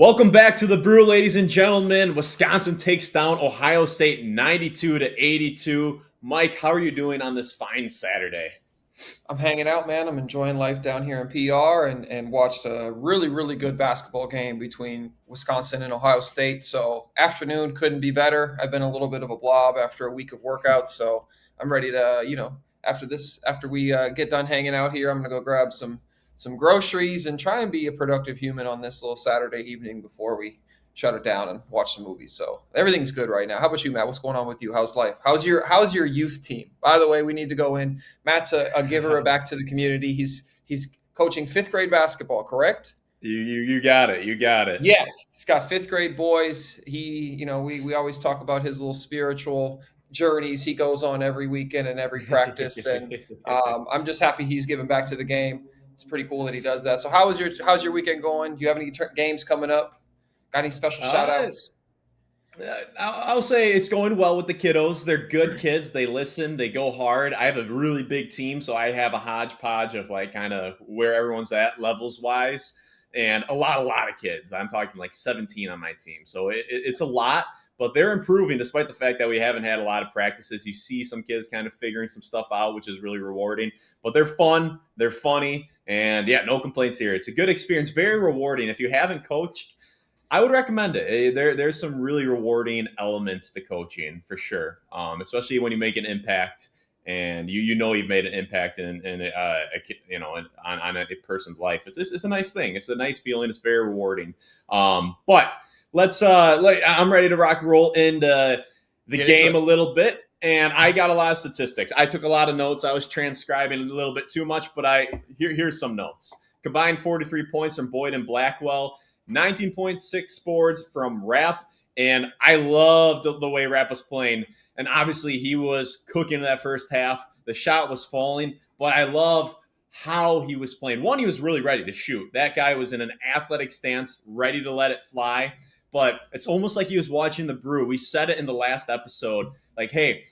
Welcome back to the Brew, ladies and gentlemen. Wisconsin takes down Ohio State 92-82. Mike, how are you doing on this fine Saturday? I'm hanging out, man. I'm enjoying life down here in PR and watched a really good basketball game between Wisconsin and Ohio State. So afternoon couldn't be better. I've been a little bit of a blob after a week of workouts, so I'm ready to, after we get done hanging out here, I'm gonna go grab some groceries and try and be a productive human on this little Saturday evening before we shut it down and watch some movies. So everything's good right now. How about you, Matt? What's going on with you? How's life? How's your youth team? By the way, we need to go in. Matt's a giver back to the community. He's coaching fifth grade basketball, correct? You got it. You got it. Yes, he's got fifth grade boys. We always talk about his little spiritual journeys he goes on every weekend and every practice, and I'm just happy he's giving back to the game. It's pretty cool that he does that. So how's your weekend going? Do you have any games coming up? Got any special shout outs? I'll say it's going well with the kiddos. They're good kids. They listen. They go hard. I have a really big team, so I have a hodgepodge of like kind of where everyone's at levels wise, and a lot of kids. I'm talking like 17 on my team, so it's a lot. But they're improving despite the fact that we haven't had a lot of practices. You see some kids kind of figuring some stuff out, which is really rewarding. But they're fun. They're funny. And yeah, no complaints here. It's a good experience, very rewarding. If you haven't coached, I would recommend it. There's some really rewarding elements to coaching for sure, especially when you make an impact and you've made an impact on a person's life. It's a nice thing. It's a nice feeling. It's very rewarding. But I'm ready to rock and roll into the game a little bit. And I got a lot of statistics. I took a lot of notes. I was transcribing a little bit too much, but here's some notes. Combined 43 points from Boyd and Blackwell, 19.6 boards from Rapp, and I loved the way Rapp was playing. And obviously, he was cooking that first half. The shot was falling, but I love how he was playing. One, he was really ready to shoot. That guy was in an athletic stance, ready to let it fly. But it's almost like he was watching the Brew. We said it in the last episode, like, hey,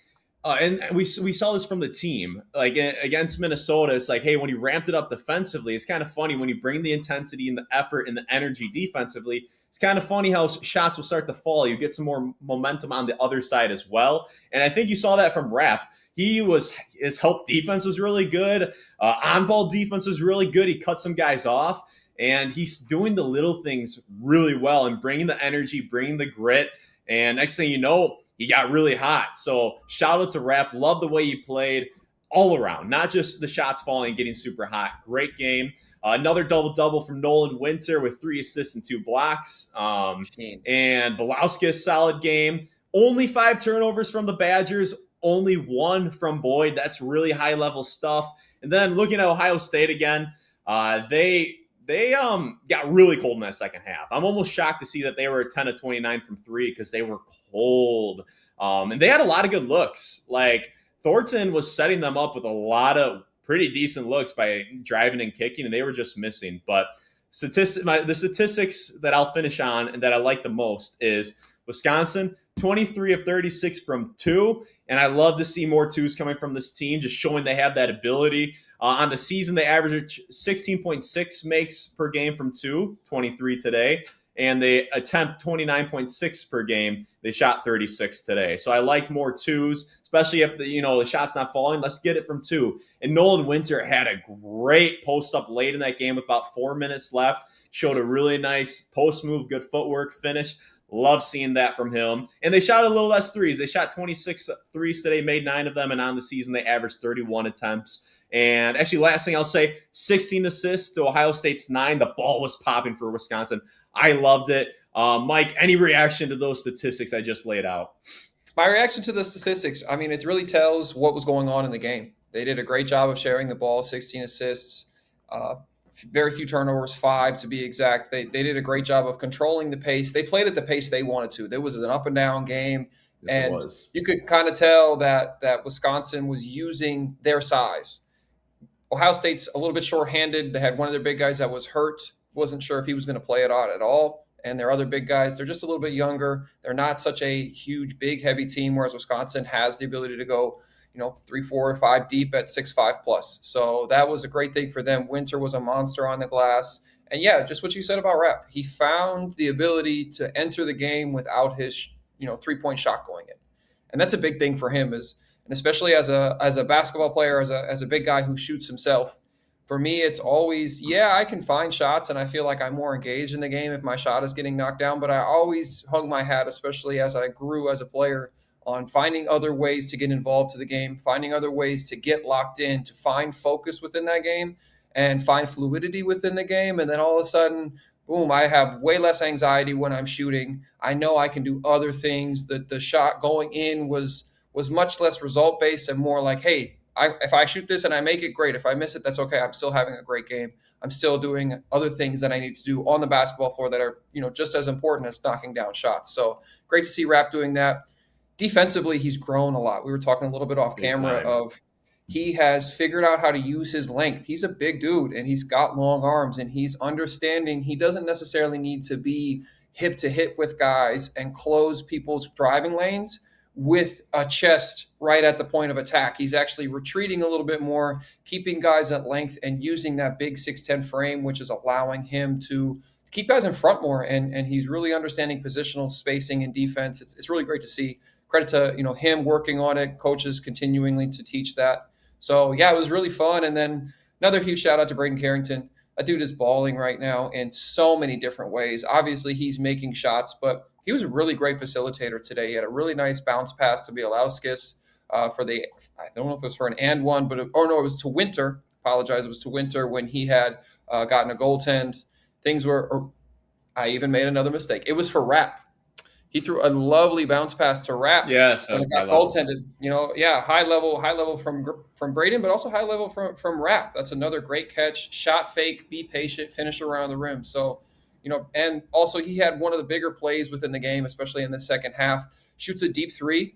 and we saw this from the team, like against Minnesota. It's like, hey, when you ramped it up defensively, it's kind of funny when you bring the intensity and the effort and the energy defensively. It's kind of funny how shots will start to fall. You get some more momentum on the other side as well. And I think you saw that from Rapp. His help defense was really good. On-ball defense was really good. He cut some guys off. And he's doing the little things really well and bringing the energy, bringing the grit. And next thing you know, he got really hot. So shout out to Rapp. Love the way he played all around, not just the shots falling and getting super hot. Great game. Another double-double from Nolan Winter with 3 assists and 2 blocks. And Belowski, solid game. Only 5 turnovers from the Badgers. Only 1 from Boyd. That's really high-level stuff. And then looking at Ohio State again, they got really cold in that second half. I'm almost shocked to see that they were 10 of 29 from 3 because they were cold. And they had a lot of good looks. Like Thornton was setting them up with a lot of pretty decent looks by driving and kicking, and they were just missing. But the statistics that I'll finish on and that I like the most is Wisconsin, 23 of 36 from 2. And I love to see more 2s coming from this team, just showing they have that ability. On the season, they average 16.6 makes per game from 2, 23 today, and they attempt 29.6 per game. They shot 36 today. So I liked more 2s, especially if the shot's not falling. Let's get it from 2. And Nolan Winter had a great post up late in that game with about 4 minutes left. Showed a really nice post move, good footwork, finish. Love seeing that from him. And they shot a little less threes. They shot 26 threes today, made 9 of them, and on the season they averaged 31 attempts. And actually, last thing I'll say, 16 assists to Ohio State's 9. The ball was popping for Wisconsin. I loved it. Mike, any reaction to those statistics I just laid out? My reaction to the statistics, I mean, it really tells what was going on in the game. They did a great job of sharing the ball, 16 assists, very few turnovers, 5 to be exact. They did a great job of controlling the pace. They played at the pace they wanted to. There was an up and down game. Yes, and you could kind of tell that Wisconsin was using their size. Ohio State's a little bit shorthanded. They had one of their big guys that was hurt. Wasn't sure if he was going to play it out at all. And their other big guys, they're just a little bit younger. They're not such a huge, big, heavy team, whereas Wisconsin has the ability to go, 3, 4, 5 deep at 6'5 plus. So that was a great thing for them. Winter was a monster on the glass. And yeah, just what you said about Rap. He found the ability to enter the game without his 3-point shot going in, and that's a big thing for him. And especially as a basketball player, as a big guy who shoots himself. For me, it's always, yeah, I can find shots and I feel like I'm more engaged in the game if my shot is getting knocked down. But I always hung my hat, especially as I grew as a player, on finding other ways to get involved to the game, finding other ways to get locked in, to find focus within that game and find fluidity within the game. And then all of a sudden, boom, I have way less anxiety when I'm shooting. I know I can do other things. The shot going in was much less result based and more like, hey, if I shoot this and I make it, great. If I miss it, that's okay. I'm still having a great game. I'm still doing other things that I need to do on the basketball floor that are, just as important as knocking down shots. So great to see Rap doing that. Defensively, he's grown a lot. We were talking a little bit off camera of he has figured out how to use his length. He's a big dude and he's got long arms and he's understanding he doesn't necessarily need to be hip to hip with guys and close people's driving lanes with a chest right at the point of attack. He's actually retreating a little bit more, keeping guys at length and using that big 6'10 frame, which is allowing him to keep guys in front more. And he's really understanding positional spacing and defense. It's really great to see. Credit to him working on it, coaches continually to teach that. So yeah, it was really fun. And then another huge shout out to Braden Carrington. That dude is balling right now in so many different ways. Obviously, he's making shots, but he was a really great facilitator today. He had a really nice bounce pass to Bielawskis for the, I don't know if it was for an and one, but it was to Winter. Apologize, it was to Winter when he had gotten a goaltend. Things were, or I even made another mistake. It was for Rap. He threw a lovely bounce pass to Rap. Yes, and it got goaltended. High level from Braden, but also high level from Rap. That's another great catch. Shot fake, be patient, finish around the rim. So, and also he had one of the bigger plays within the game, especially in the second half. Shoots a deep three.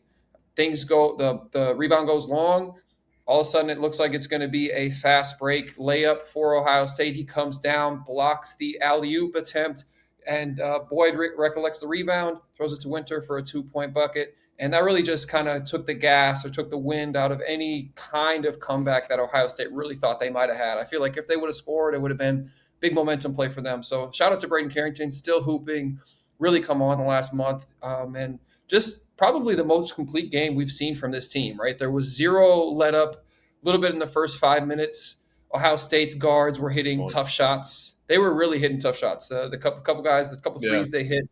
Things go, the rebound goes long. All of a sudden, it looks like it's going to be a fast break layup for Ohio State. He comes down, blocks the alley-oop attempt, and Boyd recollects the rebound, throws it to Winter for a 2-point bucket. And that really just kind of took the gas or took the wind out of any kind of comeback that Ohio State really thought they might have had. I feel like if they would have scored, it would have been big momentum play for them. So shout out to Braden Carrington, still hooping, really come on the last month. And just probably the most complete game we've seen from this team, right? There was zero let up, a little bit in the first 5 minutes. Ohio State's guards were hitting tough shots. They were really hitting tough shots. The couple guys, the couple threes they hit,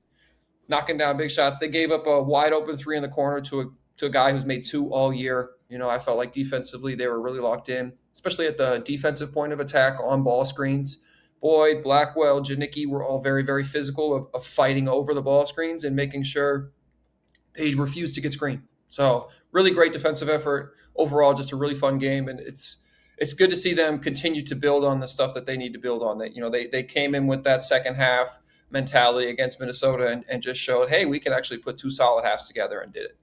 knocking down big shots. They gave up a wide open three in the corner to a guy who's made 2 all year. I felt like defensively they were really locked in, especially at the defensive point of attack on ball screens. Boyd, Blackwell, Janicki were all very, very physical of fighting over the ball screens and making sure they refused to get screened. So really great defensive effort. Overall, just a really fun game. And it's good to see them continue to build on the stuff that they need to build on. That they came in with that second half mentality against Minnesota and just showed, hey, we can actually put 2 solid halves together and did it.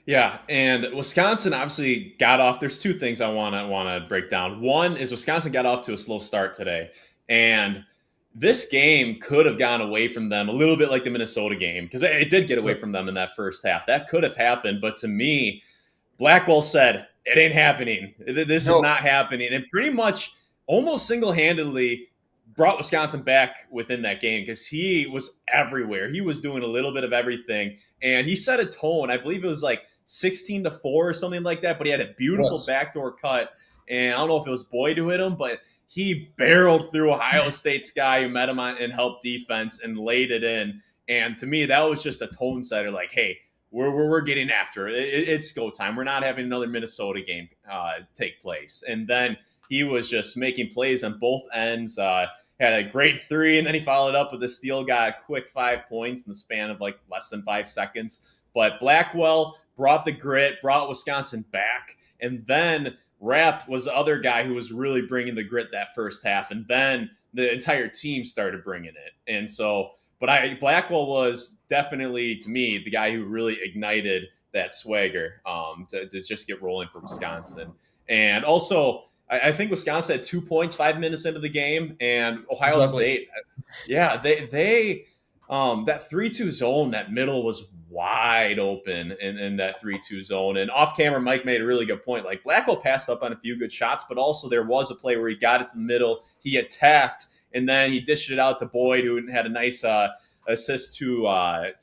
Yeah, and Wisconsin obviously got off. There's 2 things I want to break down. One is Wisconsin got off to a slow start today, and this game could have gone away from them a little bit like the Minnesota game, because it did get away from them in that first half. That could have happened, but to me, Blackwell said, it ain't happening. This is not happening. And pretty much almost single-handedly brought Wisconsin back within that game because he was everywhere. He was doing a little bit of everything. And he set a tone. I believe it was like 16-4 or something like that, but he had a beautiful backdoor cut. And I don't know if it was Boyd who hit him, but he barreled through Ohio State's guy who met him on and helped defense and laid it in. And to me, that was just a tone setter, like, hey, we're getting after it. It's go time. We're not having another Minnesota game take place. And then he was just making plays on both ends. Had a great 3, and then he followed up with a steal, got a quick 5 points in the span of like less than 5 seconds. But Blackwell brought the grit, brought Wisconsin back, and then Rapp was the other guy who was really bringing the grit that first half, and then the entire team started bringing it. And so, Blackwell was definitely, to me, the guy who really ignited that swagger to just get rolling for Wisconsin. And also, I think Wisconsin had 2 points 5 minutes into the game, and Ohio State, they that 3-2 zone, that middle was wide open in that 3-2 zone. And off camera, Mike made a really good point. Like, Blackwell passed up on a few good shots, but also there was a play where he got it to the middle, he attacked, and then he dished it out to Boyd, who had a nice assist to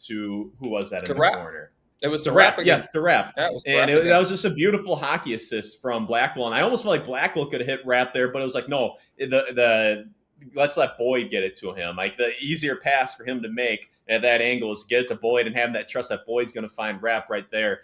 who was that in To the wrap. corner? It was To to wrap Rep, again. yes, to Rep. Yeah, it was to And wrap again. that was just a beautiful hockey assist from Blackwell. And I almost felt like Blackwell could have hit Rep there, but it was like, no, the let's let Boyd get it to him. Like the easier pass for him to make at that angle is get it to Boyd and have that trust that Boyd's going to find Rep right there.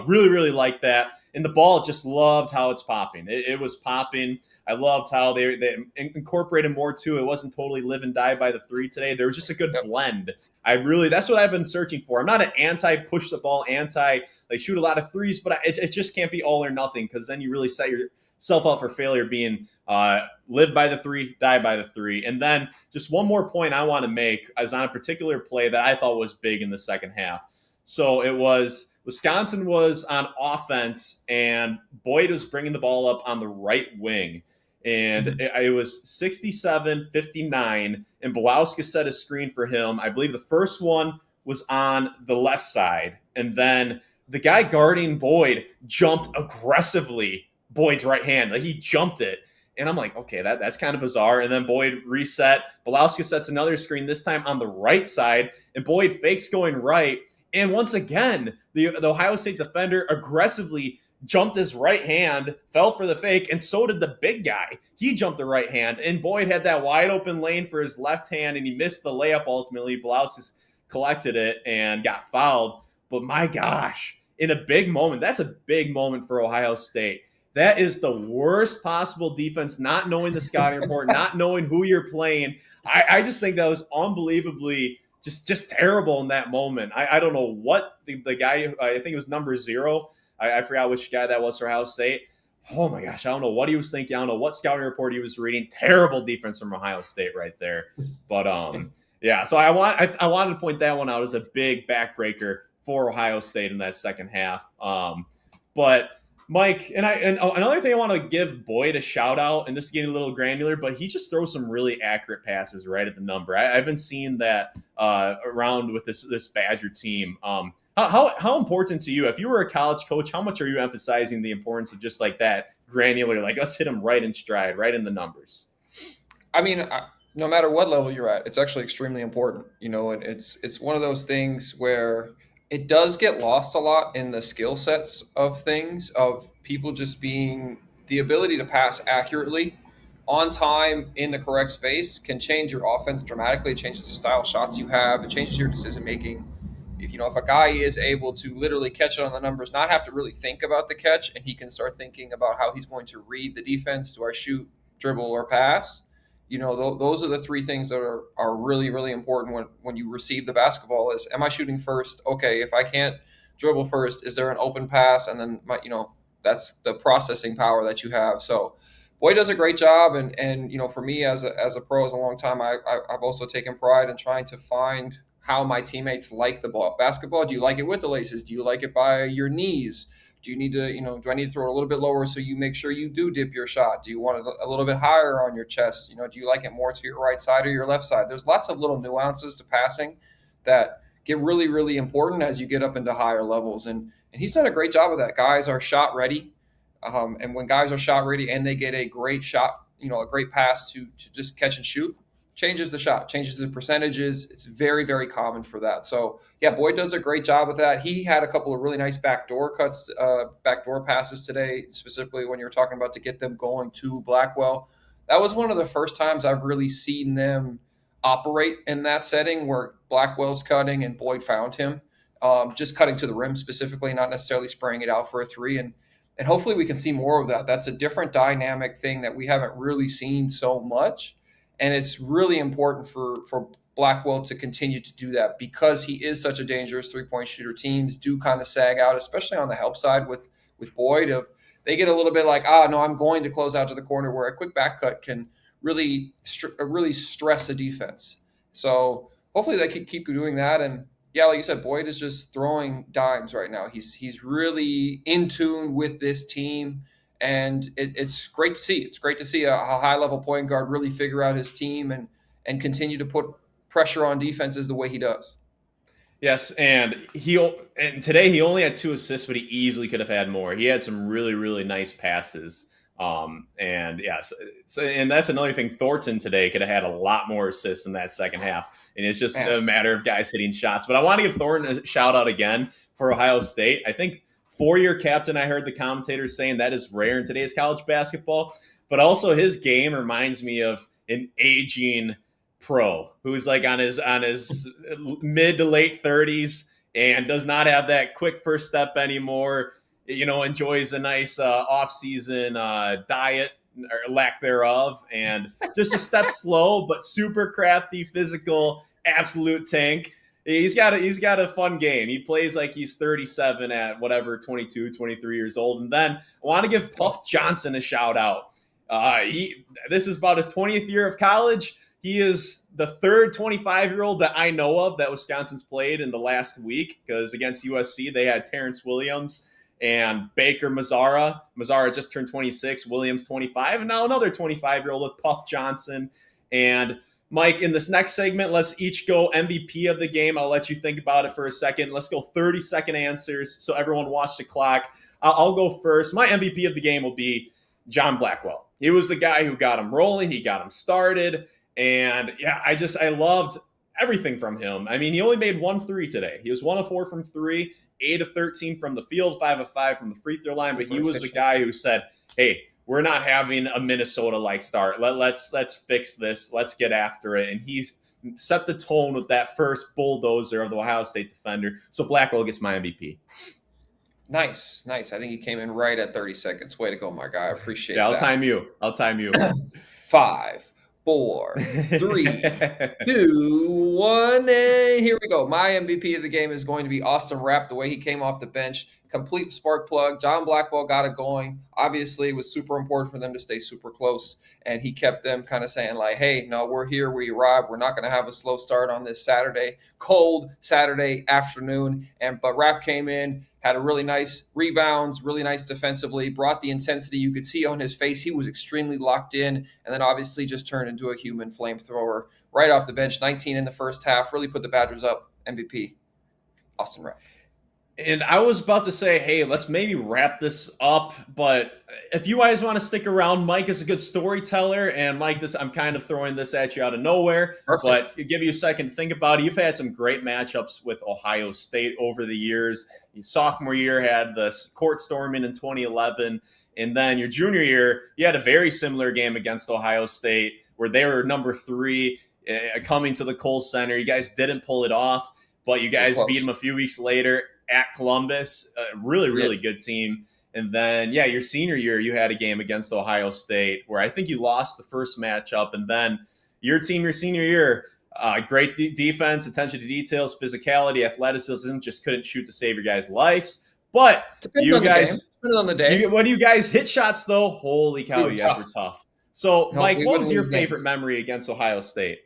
Really, really like that. And the ball, just loved how it's popping. It was popping. I loved how they incorporated more too. It wasn't totally live and die by the three today. There was just a good blend. That's what I've been searching for. I'm not an anti push the ball, anti like shoot a lot of threes, but it just can't be all or nothing, because then you really set yourself up for failure, being live by the three, die by the three. And then just one more point I want to make is on a particular play that I thought was big in the second half. So it was Wisconsin was on offense, and Boyd was bringing the ball up on the right wing. And it was 67-59, and Belowski set a screen for him. I believe the first one was on the left side, and then the guy guarding Boyd jumped aggressively Boyd's right hand. Like, he jumped it. And I'm like, okay, that's kind of bizarre. And then Boyd reset. Belowski sets another screen, this time on the right side, and Boyd fakes going right. And once again, the Ohio State defender aggressively jumped his right hand, fell for the fake, and so did the big guy. He jumped the right hand, and Boyd had that wide open lane for his left hand, and he missed the layup ultimately. Belowski collected it and got fouled. But my gosh, in a big moment, that's a big moment for Ohio State. That is the worst possible defense, not knowing the scouting report, not knowing who you're playing. I just think that was unbelievably just terrible in that moment. I don't know what the guy, I think it was number 0. I forgot which guy that was for Ohio State. Oh my gosh, I don't know what he was thinking. I don't know what scouting report he was reading. Terrible defense from Ohio State right there. But yeah, so I wanted to point that one out as a big backbreaker for Ohio State in that second half. But Mike, and another thing I want to give Boyd a shout out, and this is getting a little granular, but he just throws some really accurate passes right at the number. I've been seeing that around with this Badger team. How important to you, if you were a college coach, how much are you emphasizing the importance of just like that granular, like let's hit them right in stride, right in the numbers? I mean, no matter what level you're at, it's actually extremely important, and it's one of those things where it does get lost a lot in the skill sets of things, of people just being the ability to pass accurately on time in the correct space can change your offense dramatically. It changes the style of shots you have. It changes your decision making. If a guy is able to literally catch it on the numbers, not have to really think about the catch, and he can start thinking about how he's going to read the defense, do I shoot, dribble, or pass? Those are the three things that are really, really important when you receive the basketball. Is, am I shooting first? Okay, if I can't dribble first, is there an open pass? And then that's the processing power that you have. So Boyd does a great job, and for me as a pro, as a long time, I've also taken pride in trying to find how my teammates like the basketball. Do you like it with the laces? Do you like it by your knees? Do you need to, do I need to throw it a little bit lower so you make sure you do dip your shot? Do you want it a little bit higher on your chest? Do you like it more to your right side or your left side? There's lots of little nuances to passing that get really, really important as you get up into higher levels. And he's done a great job of that. Guys are shot ready. And when guys are shot ready and they get a great shot, a great pass to just catch and shoot, changes the shot, changes the percentages. It's very, very common for that. So yeah, Boyd does a great job with that. He had a couple of really nice backdoor passes today, specifically when you were talking about to get them going to Blackwell. That was one of the first times I've really seen them operate in that setting where Blackwell's cutting and Boyd found him, just cutting to the rim specifically, not necessarily spraying it out for a three. And hopefully we can see more of that. That's a different dynamic thing that we haven't really seen so much. And it's really important for Blackwell to continue to do that because he is such a dangerous three-point shooter. Teams do kind of sag out, especially on the help side with Boyd. If they get a little bit like, no, I'm going to close out to the corner, where a quick back cut can really stress a defense. So hopefully they can keep doing that. And yeah, like you said, Boyd is just throwing dimes right now. He's really in tune with this team. And it's great to see. It's great to see a high-level point guard really figure out his team and continue to put pressure on defenses the way he does. Yes, and today he only had 2 assists, but he easily could have had more. He had some really, really nice passes And yeah, and that's another thing. Thornton today could have had a lot more assists in that second half. And it's just Man, a matter of guys hitting shots. But I want to give Thornton a shout out again for Ohio State. I think 4-year captain, I heard the commentators saying that is rare in today's college basketball. But also his game reminds me of an aging pro who's like on his mid to late 30s and does not have that quick first step anymore. Enjoys a nice off-season diet or lack thereof, and just a step slow, but super crafty, physical, absolute tank. He's got a fun game. He plays like he's 37 at whatever, 22, 23 years old. And then I want to give Puff Johnson a shout out. This is about his 20th year of college. He is the third 25-year-old that I know of that Wisconsin's played in the last week, because against USC, they had Terrence Williams and Baker Mazzara. Mazzara just turned 26, Williams 25, and now another 25-year-old with Puff Johnson. And Mike, in this next segment, let's each go MVP of the game. I'll let you think about it for a second. Let's go 30-second answers so everyone watch the clock. I'll go first. My MVP of the game will be John Blackwell. He was the guy who got him rolling. He got him started. And yeah, I loved everything from him. I mean, he only made 1 3 today. He was 1 of 4 from 3, 8 of 13 from the field, 5 of 5 from the free throw line. But he was the guy who said, hey, we're not having a Minnesota-like start. Let's fix this. Let's get after it. And he's set the tone with that first bulldozer of the Ohio State defender. So Blackwell gets my MVP. nice. I think you came in right at 30 seconds. Way to go, my guy. I appreciate Yeah, that. I'll time you. 5, 4, 3, 2, 1, and here we go. My MVP of the game is going to be Austin Rapp. The way he came off the bench, complete spark plug. John Blackwell got it going. Obviously, it was super important for them to stay super close, and he kept them kind of saying like, hey, no, we're here, we arrived. We're not going to have a slow start on this Saturday, cold Saturday afternoon. But Rapp came in, had a really nice rebounds, really nice defensively, brought the intensity. You could see on his face he was extremely locked in, and then obviously just turned into a human flamethrower right off the bench. 19 in the first half, really put the Badgers up. MVP, Austin Rapp. And I was about to say, hey, let's maybe wrap this up. But if you guys want to stick around, Mike is a good storyteller. And Mike, I'm kind of throwing this at you out of nowhere. Perfect. But give you a second to think about it. You've had some great matchups with Ohio State over the years. Your sophomore year had the court storming in 2011. And then your junior year, you had a very similar game against Ohio State where they were number 3 coming to the Kohl Center. You guys didn't pull it off, but you guys beat them a few weeks later at Columbus. A really good team. And then, yeah, your senior year, you had a game against Ohio State where I think you lost the first matchup. And then your team, your senior year, great defense, attention to details, physicality, athleticism, just couldn't shoot to save your guys' lives. But Depends you on guys, on the day. when you guys hit shots, though, holy cow, you guys were tough. So, No, Mike, we what was wouldn't your lose favorite games. memory against Ohio State?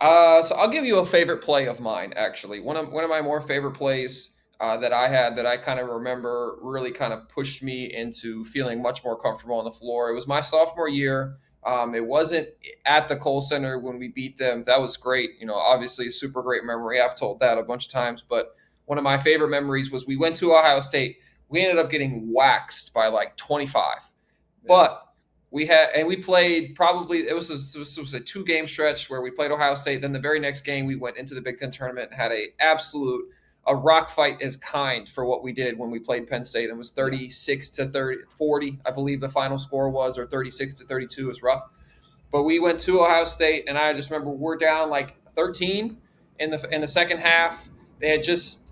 So I'll give you a favorite play of mine, actually. One of my more favorite plays that I had that I kind of remember really kind of pushed me into feeling much more comfortable on the floor. It was my sophomore year. It wasn't at the Kohl Center when we beat them. That was great. Obviously a super great memory. I've told that a bunch of times, but one of my favorite memories was we went to Ohio State. We ended up getting waxed by like 25, but we played probably, it was a 2-game stretch where we played Ohio State. Then the very next game we went into the Big Ten tournament and had a rock fight as kind for what we did when we played Penn State. It was 36 to 40, I believe the final score was, or 36 to 32. It was rough. But we went to Ohio State, and I just remember we're down like 13 in the second half. They had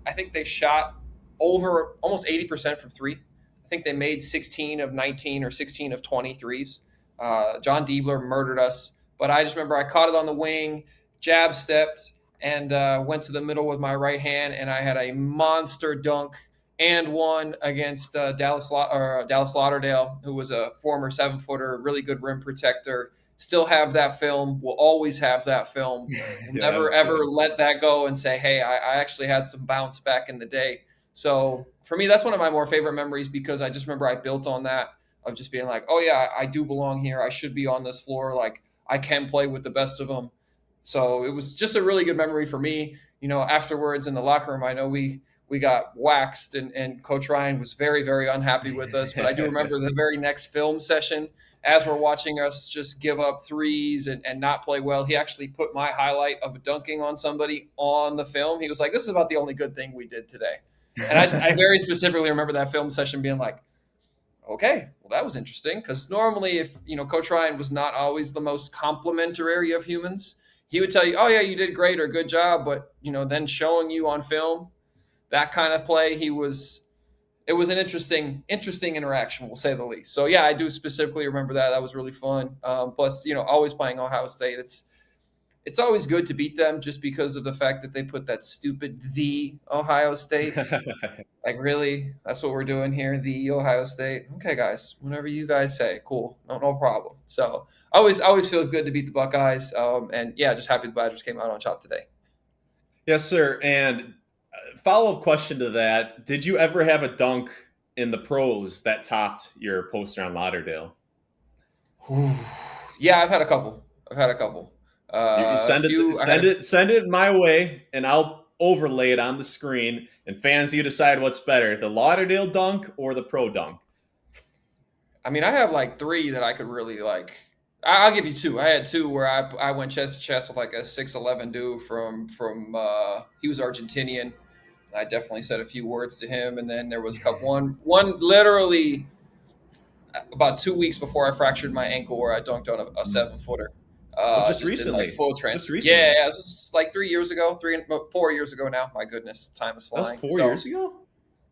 I think they shot over almost 80% from 3. I think they made 16 of 19 or 16 of 23s. John Diebler murdered us. But I just remember I caught it on the wing, jab stepped, and went to the middle with my right hand, and I had a monster dunk and one against Dallas Lauderdale, who was a former 7-footer, really good rim protector. Still have that film. Will always have that film. Will never, ever let that go and say, hey, I actually had some bounce back in the day. So for me, that's one of my more favorite memories because I just remember I built on that of just being like, oh, yeah, I do belong here. I should be on this floor. Like, I can play with the best of them. So it was just a really good memory for me. Afterwards in the locker room, I know we we got waxed, and Coach Ryan was very, very unhappy with us. But I do remember the very next film session, as we're watching us just give up threes and not play well, he actually put my highlight of dunking on somebody on the film. He was like, "This is about the only good thing we did today." And I very specifically remember that film session being like, okay, well, that was interesting. Because normally, if Coach Ryan was not always the most complimentary of humans, he would tell you, "Oh yeah, you did great," or "Good job," but then showing you on film that kind of play, it was an interesting interaction, we'll say the least. So yeah, I do specifically remember that. That was really fun. Plus, always playing Ohio State, it's always good to beat them just because of the fact that they put that stupid "the Ohio State." Like, really? That's what we're doing here, the Ohio State? Okay, guys, whatever you guys say, cool, no problem. So always feels good to beat the Buckeyes. And yeah, just happy the Badgers came out on top today. Yes, sir. And follow-up question to that: did you ever have a dunk in the pros that topped your poster on Lauderdale? Yeah, I've had a couple. You send it my way, and I'll overlay it on the screen. And fans, you decide what's better: the Lauderdale dunk or the pro dunk. I mean, I have like three that I could really like. I'll give you two. I had two where I went chest to chest with like a 6'11" dude from he was Argentinian. I definitely said a few words to him, and then there was one literally about 2 weeks before I fractured my ankle where I dunked on a 7-footer. Just recently, full transfer. Yeah, it was like 3 years ago, 4 years ago now. My goodness, time is flying. That was 4 years ago.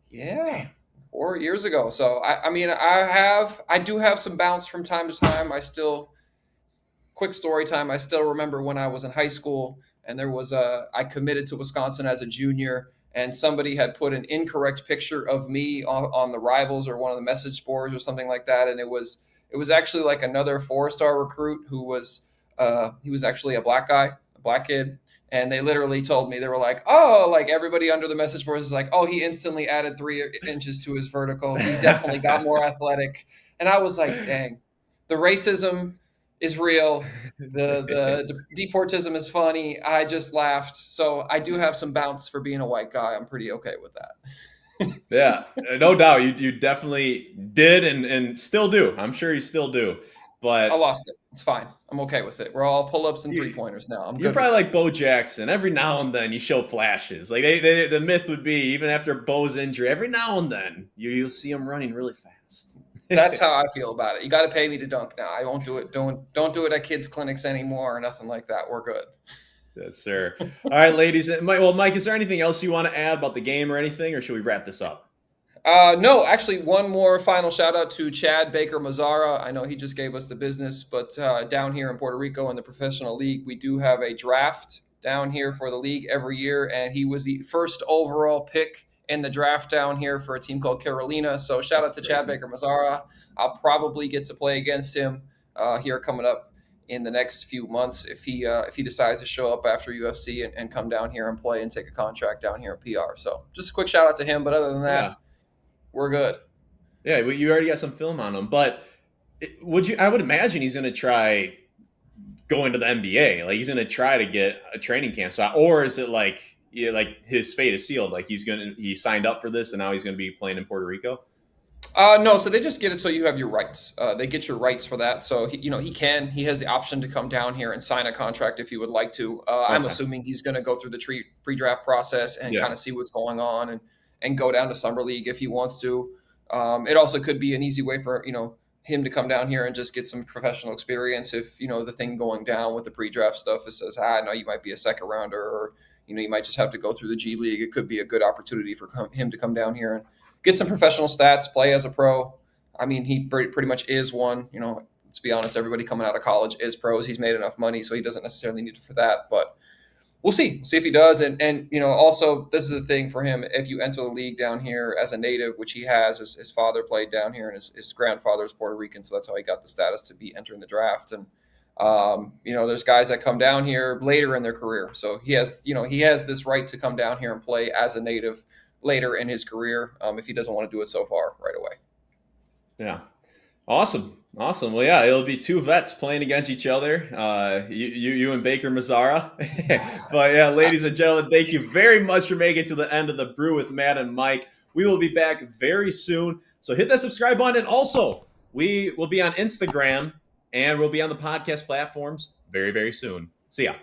Yeah. Damn. 4 years ago. So I mean, I do have some bounce from time to time. Quick story time. I still remember when I was in high school, and I committed to Wisconsin as a junior, and somebody had put an incorrect picture of me on the Rivals or one of the message boards or something like that, and it was actually like another 4-star recruit who was he was actually a black kid. And they literally told me, they were like, "Oh, like everybody under the message boards is like, oh, he instantly added 3 inches to his vertical. He definitely got more athletic." And I was like, dang, the racism is real. The deportism is funny. I just laughed. So I do have some bounce for being a white guy. I'm pretty okay with that. Yeah, no doubt. You definitely did and still do. I'm sure you still do. But I lost it. It's fine. I'm okay with it. We're all pull-ups and 3-pointers now. You're probably like Bo Jackson. Every now and then you show flashes. Like the myth would be, even after Bo's injury, every now and then you'll see him running really fast. That's how I feel about it. You got to pay me to dunk now. I won't do it. Don't do it at kids' clinics anymore or nothing like that. We're good. Yes, sir. All right, ladies. Mike, is there anything else you want to add about the game or anything, or should we wrap this up? No, actually, one more final shout out to Chad Baker Mazzara. I know he just gave us the business, but down here in Puerto Rico in the professional league, we do have a draft down here for the league every year, and he was the first overall pick in the draft down here for a team called Carolina. So shout out to Chad Baker Mazzara. I'll probably get to play against him here coming up in the next few months if he decides to show up after UFC and come down here and play and take a contract down here in PR. So just a quick shout out to him. But other than that, yeah, we're good. Yeah, you already got some film on him, but I would imagine he's going to try going to the NBA. Like, he's going to try to get a training camp spot, or is it like his fate is sealed? Like, he signed up for this and now he's going to be playing in Puerto Rico? No, so they just get it so you have your rights. They get your rights for that. So he has the option to come down here and sign a contract if he would like to. Okay. I'm assuming he's going to go through the pre-draft process and kind of see what's going on and go down to summer league if he wants to. It also could be an easy way for him to come down here and just get some professional experience if the thing going down with the pre-draft stuff says, no, you might be a second rounder, or you might just have to go through the G League. It could be a good opportunity for him to come down here and get some professional stats, play as a pro. I mean, he pretty much is one. Let's be honest, everybody coming out of college is pros. He's made enough money, so he doesn't necessarily need it for that. But we'll see. We'll see if he does. And also, this is the thing for him. If you enter the league down here as a native, which he has, his father played down here, and his grandfather is Puerto Rican, so that's how he got the status to be entering the draft. And there's guys that come down here later in their career, so he has this right to come down here and play as a native later in his career if he doesn't want to do it so far right away. Yeah. Awesome. Awesome. Well, yeah, it'll be two vets playing against each other. You and Baker Mazzara. But yeah, ladies and gentlemen, thank you very much for making it to the end of the Brew with Matt and Mike. We will be back very soon. So hit that subscribe button. And also, we will be on Instagram and we'll be on the podcast platforms very, very soon. See ya.